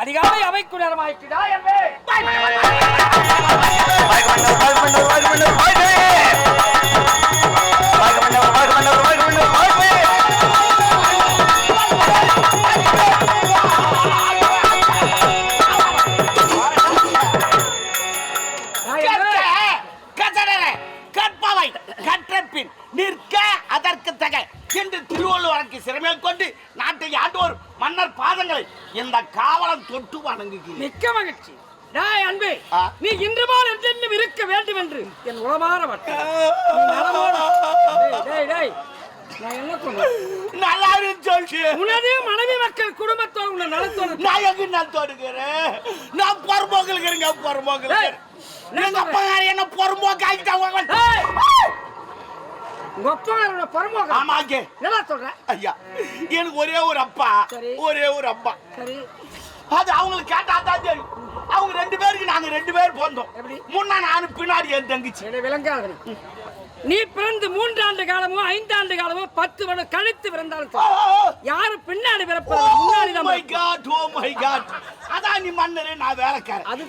அதிகாலை அவைக்கு நேரமாயிட்டுடா என்பே. நிற்க அதற்கு தக என்று திருவள்ளுவருக்கு சிறமேல் கொண்டு நாட்டை ஆண்டோர் மன்னர் பாதங்களை இந்த காவலம் தொட்டு வணங்குகிறேன். மிக்க மகிழ்ச்சி. டேய் அன்பே, நீ இன்று போல் என்றென்றும் இருக்க வேண்டும் என்று என் உளமாற வட்டம். நான் என்ன சொன்னேன்? நல்லா இருக்கு. உனது மனைவி மக்கள் குடும்பத்தோடு உன்னை நலத்தோடு நான் எங்க நான் தோடுகிறேன். நான் பொறுப்போக்குறேங்க பொறுப்போக்கு. எங்க அப்பா என்ன பொறுப்போக்கு ஆகிட்டாங்க. உங்க அப்பா பொறுப்போக்கு. ஆமாங்க. என்ன சொல்ற? ஐயா எனக்கு ஒரே ஒரு அப்பா, ஒரே ஒரு அம்மா. சரி, அது அவங்களுக்கு கேட்டா தான் தெரியும். அவங்க 2 பேருக்கு நாங்க 2 பேர் போந்தோம். முன்னா நானு பின்னாடி என் தங்கச்சி. விளங்காத நீ பிறந்து 3 ஆண்டு காலமோ 5 ஆண்டு காலமோ 10 வருடம் கழித்து பிறந்தாலும் யாரும் பின்னாடி பிறப்பது முன்னாடி தான். அதான் நீ மன்னரு நான் வேலைக்காரன். அது